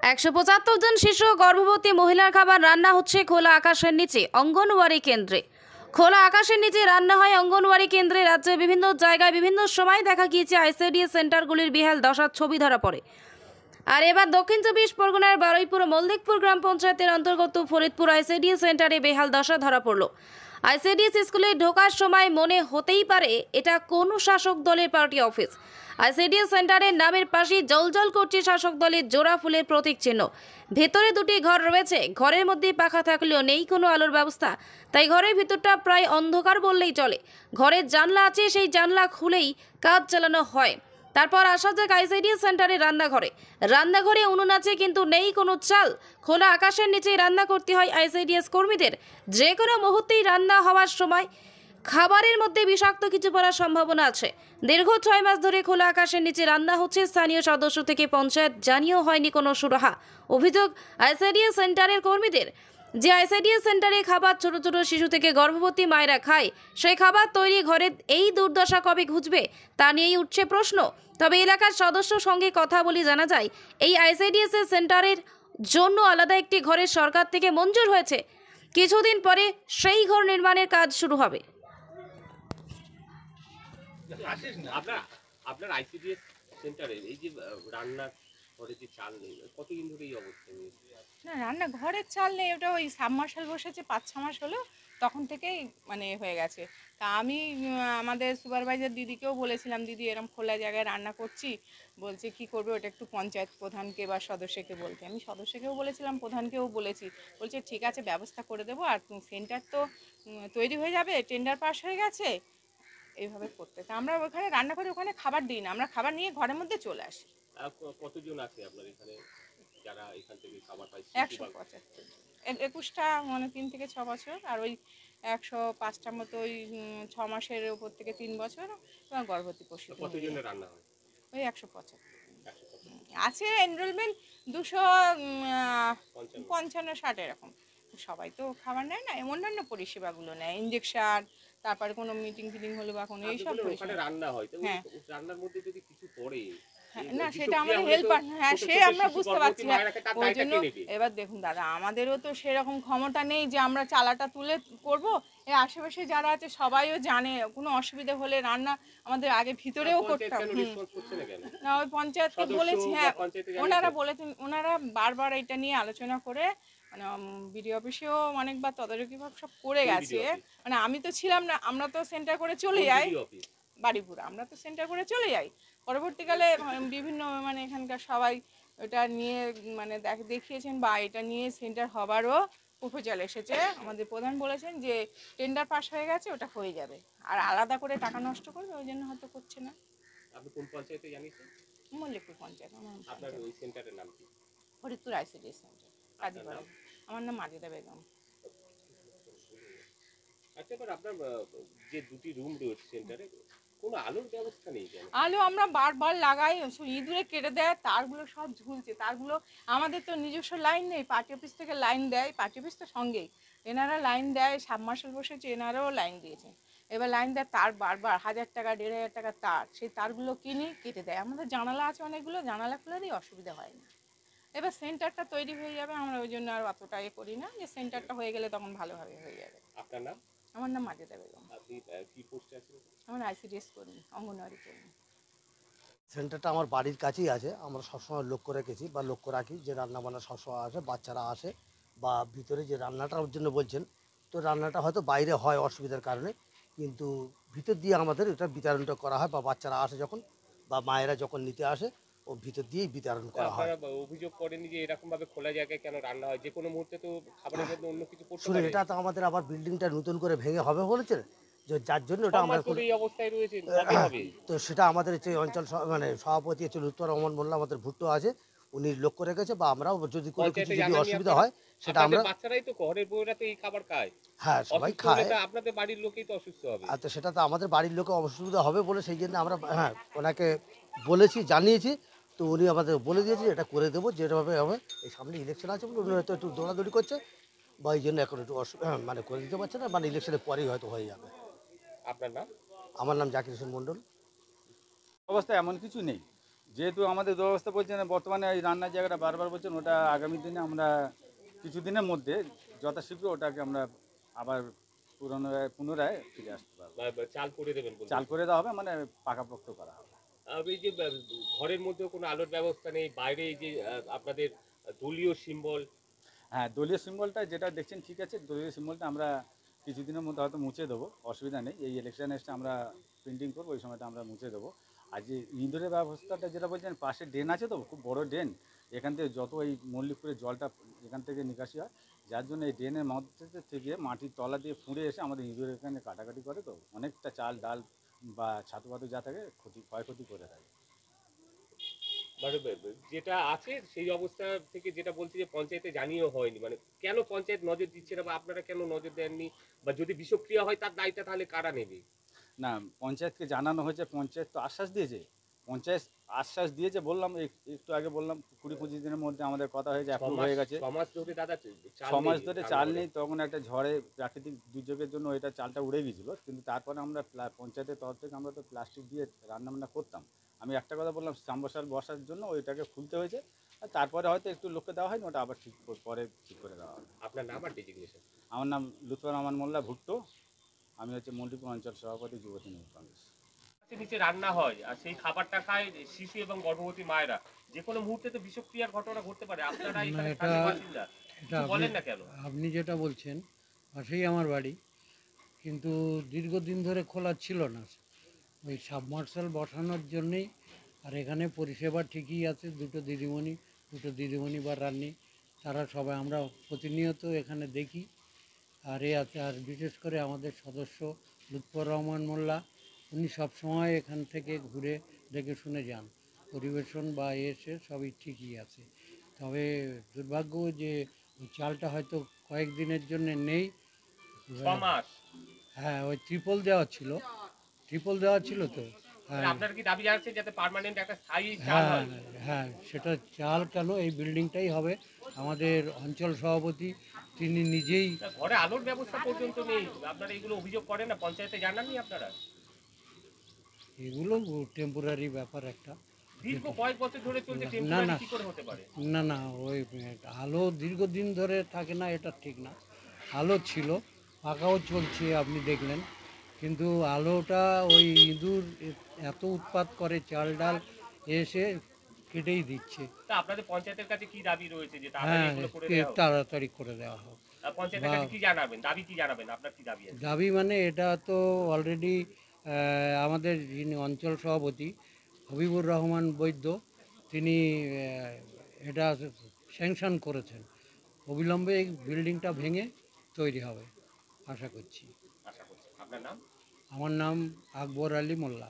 175 জন শিশু ও গর্ভবতী মহিলার খাবার রান্না হচ্ছে খোলা আকাশের নিচে অঙ্গনওয়াড়ি কেন্দ্রে। খোলা আকাশের নিচে রান্না হয় অঙ্গনওয়াড়ি কেন্দ্রে। রাজ্যের বিভিন্ন জায়গায় বিভিন্ন সময় দেখা গিয়েছে আইসিডিএস সেন্টারগুলির বেহাল দশার ছবি ধরা পড়ে। আর এবার দক্ষিণ 24 পরগনার বারুইপুর মল্লিকপুর গ্রাম পঞ্চায়েতের অন্তর্গত ফরিদপুর আইসিডিএস সেন্টারে বেহাল দশা ধরা পড়ল। আইসিডিএস স্কুলে ঢোকার সময় মনে হতেই পারে এটা কোনো শাসক দলের পার্টি অফিস। আইসিডিএস সেন্টারের নামের পাশে জলজল করছে শাসক দলের জোড়া ফুলের প্রতীক চিহ্ন। ভেতরে দুটি ঘর রয়েছে, ঘরের মধ্যে পাখা থাকলেও নেই কোনো আলোর ব্যবস্থা, তাই ঘরের ভিতরটা প্রায় অন্ধকার বললেই চলে। ঘরের জানলা আছে, সেই জানলা খুলেই কাজ চালানো হয়। তারপর আসা যাক আইসিডিএস সেন্টারের রান্নাঘরে উনুন আছে, কিন্তু নেই কোনো চাল। খোলা আকাশের নিচেই রান্না করতে হয় আইসিডিএস কর্মীদের। যে কোনো মুহূর্তেই রান্না হওয়ার সময় খাবারের মধ্যে বিষাক্ত কিছু পড়ার সম্ভাবনা আছে। দীর্ঘ 6 মাস ধরে খোলা আকাশের নিচে রান্না হচ্ছে। স্থানীয় সদস্য থেকে পঞ্চায়েত জানিয়েও হয়নি কোনো সুরাহা। অভিযোগ আইসিডিএস সেন্টারের কর্মীদের, যে আইসিডিএস সেন্টারে খাবার ছোট ছোট শিশু থেকে গর্ভবতী মায়েরা খায়, সেই খাবার তৈরি ঘরে এই দুর্দশা কবে ঘুচবে তা নিয়েই উঠছে প্রশ্ন। তবে এলাকার সদস্য সঙ্গে কথা বলে জানা যায়, এই আইসিডিএস সেন্টারের জন্য আলাদা একটি ঘরের সরকার থেকে মঞ্জুর হয়েছে। কিছুদিন পরে সেই ঘর নির্মাণের কাজ শুরু হবে। আপনার আইসিডিএস সেন্টারে এই যে রান্নার ঘরে যে চাল নেই, কতদিন ধরে এই অবস্থা নিয়ে? না, রান্না ঘরের চাল নেই, ওটা ওই সাবমার্শাল বসেছে 5-6 মাস হলো, তখন থেকেই মানে হয়ে গেছে। তা আমি আমাদের সুপারভাইজার দিদিকেও বলেছিলাম, দিদি এরকম খোলা জায়গায় রান্না করছি, বলছে কি করবে ওটা একটু পঞ্চায়েত প্রধানকে বা সদস্যকে বলতে। আমি সদস্যকেও বলেছিলাম, প্রধানকেও বলেছি, বলছে ঠিক আছে ব্যবস্থা করে দেবো। আর সেন্টার তো তৈরি হয়ে যাবে, টেন্ডার পাস হয়ে গেছে, এইভাবে করতে। তা আমরা ওখানে রান্না করে ওখানে খাবার দিই না, আমরা খাবার নিয়ে ঘরের মধ্যে চলে আসি। কতজন আছে আপনার এখানে যারা এখান থেকে খাবার পায়? 175, 21টা মানে 3 থেকে 6 বছর, আর ওই 105টার মতো ওই 6 মাসের উপর থেকে 3 বছর, এবং গর্ভবতী পশু। কতজনের রান্না হয়? ওই 175 আছে। এনরোলমেন্ট 255-60 এরকম। সবাই তো খাবার নেয় না, অন্যান্য পরিষেবাগুলো নেয়, ইঞ্জেকশন, তারপরে কোনো মিটিং ফিটিং হলো বা কোনো এইসব পরিষেবা। রান্না হয়, হ্যাঁ, রান্নার মধ্যে যদি কিছু পড়ে না সেটা আমাদের হেল্পার, হ্যাঁ সে আমরা বুঝতে পারছি। ওই জন্য এবার দেখুন দাদা, আমাদেরও তো সেরকম ক্ষমতা নেই যে আমরা চালাটা তুলে করব। এই আশেপাশে যারা আছে সবাইও জানে, কোনো অসুবিধা হলে রান্না আমাদের আগে ভিতরেও করতাম। না ওই পঞ্চায়েতকে বলেছি, হ্যাঁ ওনারা বলেছেন, ওনারা বারবার এটা নিয়ে আলোচনা করে মানে বিডিও অফিসেও অনেকবার তদারকি সব করে গেছে। মানে আমি তো ছিলাম না, আমরা তো সেন্টার করে চলে যাই বাড়িপুর, আমরা তো সেন্টার করে চলে যাই। পরবর্তীকালে বিভিন্ন মানে এখানকার সবাই এটা নিয়ে মানে দেখিয়েছেন, বা এটা নিয়ে সেন্টার হবারও প্রপোজাল এসেছে। আমাদের প্রধান বলেছেন যে টেন্ডার পাস হয়ে গেছে, ওটা হয়ে যাবে, আর আলাদা করে টাকা নষ্ট করবে ওই জন্য হয়তো করছে না। আপনি কোন পঞ্চায়েতে জানিয়েছেন? মল্লিকপুর পঞ্চায়েত। আপনার ওই সেন্টারের নাম কি? Faridpur ICDS centre, Kazipara. আমার নাম মাজেদা বেগম। আচ্ছা, এবার আপনার যে দুটি রুম রয়েছে সেন্টারে, কোনো আলোর ব্যবস্থা নেই কেন? আলো আমরা বারবার লাগাই, ইঁদুরে কেটে দেয়, তারগুলো সব ঝুলছে। তারগুলো আমাদের তো নিজস্ব লাইন নেই, পার্টি অফিস থেকে লাইন দেয়, পার্টি অফিস তো সঙ্গেই, এনারা লাইন দেয়, সাবমার্শাল বসেছে, এনারাও লাইন দিয়েছেন। এবার লাইন দেয়, তার বারবার 1000 টাকা 1500 টাকা তার, সেই তারগুলো কিনে কেটে দেয়। আমাদের জানালা আছে অনেকগুলো, জানালা খুলে দিই, অসুবিধা হয় না। এবার সেন্টারটা তৈরি হয়ে যাবে, আমরা ওই জন্য আর অতটা করি না, যে সেন্টারটা হয়ে গেলে তখন ভালোভাবে হয়ে যাবে। আপনার নাম? আমার নাম মাজেদা বেগম। আপনি কি পোস্টে আছেন? আমার আইসিডিএস কর্মী, অঙ্গনওয়াড়ি কর্মী। সেন্টারটা আমার বাড়ির কাছেই আছে। আমরা সবসময় লক্ষ্য রেখেছি বা লক্ষ্য রাখি যে রান্নাবান্না সবসময় আসে, বাচ্চারা আসে, বা ভিতরে যে রান্নাটার জন্য বলছেন, তো রান্নাটা হয়তো বাইরে হয় অসুবিধার কারণে, কিন্তু ভিতর দিয়ে আমাদের এটা বিতরণটা করা হয়, বা বাচ্চারা আসে যখন বা মায়েরা যখন নিতে আসে, ও ভিতর দিয়েই বিতরণ করা হয়। আপনারা অভিযোগ করেন যে এরকম ভাবে খোলা জায়গায় কেন রান্না হয়? যে কোনো মুহূর্তে তো খাবারের মধ্যে অন্য কিছু পড়তে শুনুন, পারে। এটা তো আমাদের আবার বিল্ডিংটা নতুন করে ভেঙে হবে বলেছেন, যে যার জন্য ওটা আমরা এই অবস্থায় রয়েছে, কবে হবে? তো সেটা আমাদের যে অঞ্চল মানে সভাপতি হচ্ছে লুৎফর রহমান মোল্লা, আমাদের ভুট্টো আছে, উনি লক্ষ্য রেখেছে, বা আমরাও যদি কোনো কিছু যদি অসুবিধা হয় সেটা আমরা, বাচ্চারাই তো ঘরের বউরা তো এই খাবার খায়। হ্যাঁ সবাই খায়, আপনাদের বাড়ির লোকেই তো অসুস্থ হবে। আর তো সেটা তো আমাদের বাড়ির লোকে অসুবিধা হবে বলে সেই জন্য আমরা হ্যাঁ ওনাকে বলেছি, জানিয়েছি, তো উনি আমাদের বলে দিয়েছে এটা করে দেবো যেভাবে হবে। এই সামনে ইলেকশন আছে বলে উনি হয়তো একটু দৌড়াদৌড়ি করছে, বা এই জন্য এখন একটু মানে করে দিতে পারছে না, মানে ইলেকশনের পরেই হয়তো হয়ে যাবে। আপনার নাম? আমার নাম জাকির হোসেন মণ্ডল। অবস্থা এমন কিছু নেই, যেহেতু আমাদের দুরবস্থা বলছেন বর্তমানে এই রান্নার জায়গাটা বারবার বলছেন, ওটা আগামী দিনে আমরা কিছুদিনের মধ্যে যথাশীঘ্র ওটাকে আমরা আবার পুনরায় ফিরে আসতে পারবো। বা চাল করে দেবেন বলছেন। চাল করে দেওয়া হবে, মানে পাকাপোক্ত করা হবে। এই যে ঘরের মধ্যেও কোনো আলোর ব্যবস্থা নেই, বাইরে এই যে আপনাদের দলীয় সিম্বল। হ্যাঁ, দলীয় সিম্বলটা যেটা দেখছেন ঠিক আছে, দলীয় সিম্বলটা আমরা কিছুদিনের মধ্যে হয়তো মুছে দেবো, অসুবিধা নেই। এই ইলেকশন এসে আমরা প্রিন্টিং করবো, ওই সময়টা আমরা মুছে দেবো। আর যে ইঁদুরের ব্যবস্থাটা যেটা বলছেন, পাশে ড্রেন আছে তো, খুব বড় ড্রেন, এখান থেকে যত এই মল্লিকপুরের জলটা এখান থেকে নিকাশি হয়, যার জন্য এই ড্রেনের মধ্যে থেকে মাটির তলা দিয়ে ফুঁড়ে এসে আমাদের ইঁদুরের এখানে কাটাকাটি করে, তো অনেকটা চাল ডাল বা ছাতু পাতু যা থাকে ক্ষয়ক্ষতি করে থাকে। মানে যেটা আছে সেই অবস্থা থেকে যেটা বলছি যে পঞ্চায়েতে জানিয়েও হয়নি, মানে কেন পঞ্চায়েত নজর দিচ্ছে না বা আপনারা কেন নজর দেননি, বা যদি বিষক্রিয়া হয় তার দায়টা তাহলে কারা নেবে? না, পঞ্চায়েতকে জানানো হয়েছে, পঞ্চায়েত তো আশ্বাস দিয়েছে, পঞ্চায়েত আশ্বাস দিয়েছে, বললাম একটু আগে বললাম 20-25 দিনের মধ্যে আমাদের কথা হয়েছে, অ্যাপ্রুভ হয়ে গেছে। সমাজ ধরে দাদা সমাজ ধরে চাল নেই, তখন একটা ঝড়ে প্রাকৃতিক দুর্যোগের জন্য এটা চালটা উড়ে গিয়েছিল, কিন্তু তারপরে আমরা পঞ্চায়েতের তরফ থেকে আমরা তো প্লাস্টিক দিয়ে রান্নাবান্না করতাম। আমি একটা কথা বললাম, সাম্বসাল বসার জন্য ওইটাকে খুলতে হয়েছে, আর তারপরে হয়তো একটু লোককে দেওয়া হয়নি, ওটা আবার পরে ঠিক করে দেওয়া হবে। আপনার নাম আর ডেজিগনেশন? আমার নাম লুৎফর রহমান মোল্লা ভুট্টো, আমি হচ্ছে মল্লিকপুর অঞ্চল সভাপতি যুব তৃণমূল কংগ্রেস। নিচে রান্না হয় আর সেই খাবারটা খায় শিশু এবং গর্ভবতী মায়েরা, যে কোনো মুহূর্তে তো বিষক্রিয়ার ঘটনা ঘটতে পারে। আপনারা না, এখানে এটা স্থানীয় বাসিন্দা, এটা কিছু বলেন না কেন? আপনি যেটা বলছেন পাশেই আমার বাড়ি, কিন্তু দীর্ঘদিন ধরে খোলা ছিল না, ওই সাবমার্শাল বসানোর জন্যেই। আর এখানে পরিষেবা ঠিকই আছে, দুটো দিদিমণি বা রান্নি, তারা সবাই আমরা প্রতিনিয়ত এখানে দেখি। আর এ আছে, আর বিশেষ করে আমাদের সদস্য লুৎফর রহমান মোল্লা, উনি সবসময় এখান থেকে ঘুরে দেখে শুনে যান, পরিবেশন বা এসে সবই ঠিকই আছে। তবে দুর্ভাগ্য যে ওই চালটা হয়তো কয়েকদিনের জন্য নেই। 6 মাস। হ্যাঁ, ওই ট্রিপল দেওয়া ছিল তো। হ্যাঁ, আপনার কি দাবি জানাচ্ছেন যাতে পার্মানেন্ট একটা স্থায়ী চাল হ্যাঁ, হয়? হ্যাঁ, সেটা চাল কেন, এই বিল্ডিংটাই হবে। আমাদের অঞ্চল সভাপতি তিনি নিজেই ঘরে আলোর ব্যবস্থা পর্যন্ত নেই, আপনারা এগুলো অভিযোগ করেন না? পঞ্চায়েতে জানাননি আপনারা? এগুলো টেম্পোরারি ব্যাপার একটা। দীর্ঘ কয়েক বছর ধরে চলছে, না, টেম্পোরারি না। কি করে হতে পারে? না, ওই আলো দীর্ঘদিন ধরে থাকে না, এটা ঠিক না। আলো ছিল, পাখাও চলছে, আপনি দেখলেন, কিন্তু আলোটা ওই ইঁদুর এত উৎপাত করে, চাল ডাল এসে কেটেই দিচ্ছে। তা আপনাদের পঞ্চায়েতের কাছে কি দাবি রয়েছে যে তাড়াতাড়ি হ্যাঁ, এগুলো করে দেওয়া হোক? তাড়াতাড়ি করে দেওয়া হোক। পঞ্চায়েতের কাছে কি জানাবেন, দাবি কি জানাবেন, আপনার কি দাবি আছে? দাবি মানে এটা তো অলরেডি আমাদের যিনি অঞ্চল সভাপতি হবিবুর রহমান বৈদ্য, তিনি এটা স্যাংশন করেছেন। অবিলম্বে এই বিল্ডিংটা ভেঙে তৈরি হবে আশা করছি। আশা করছি। আপনার নাম? আমার নাম আকবর আলী মোল্লা।